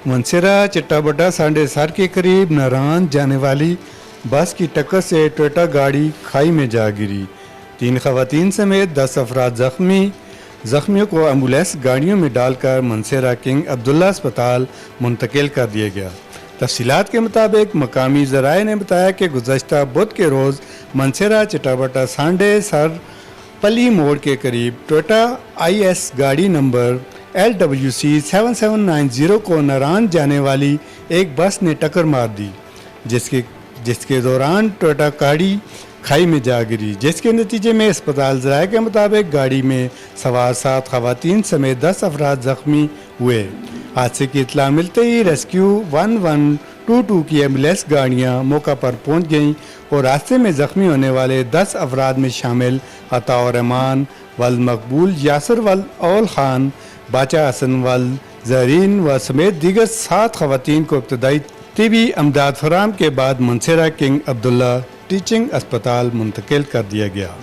मंसेरा चिट्टाबड्डा सांडे sir के करीब नारान जाने वाली बस की टक्कर से टोयोटा गाड़ी खाई में जा गिरी। 3 खवातीन समेत 10 अफराद जख्मियों को एम्बुलेंस गाड़ियों में डालकर मंसेरा किंग अब्दुल्ला अस्पताल मुंतकिल कर दिया गया। तफसीलात के मुताबिक मकामी ज़राए ने बताया कि गुज़श्ता बुध के रोज़ मंसेरा चिट्टाबड्डा सांडे सर पली मोड़ के करीब टोयोटा IS गाड़ी नंबर LWC 7790 को नारान जाने वाली एक बस ने टक्कर मार दी, जिसके दौरान टोयोटा गाड़ी खाई में जा गिरी, जिसके नतीजे में अस्पताल ज़राए के मुताबिक गाड़ी में सवार 7 खवातीन समेत 10 अफराद ज़ख्मी हुए। हादसे की इत्तला मिलते ही रेस्क्यू 1122 की एम्बुलेंस गाड़ियां मौका पर पहुंच गईं और रास्ते में ज़ख्मी होने वाले 10 अफराद में शामिल अताउर रहमान वल मकबूल, यासर वल औल खान, बाचा हसन वल जहरीन व समेत दीगर 7 खवातीन को इब्तदाई तिबी अमदाद फराम के बाद मंसेरा किंग अब्दुल्ला टीचिंग अस्पताल मुंतकिल कर दिया गया।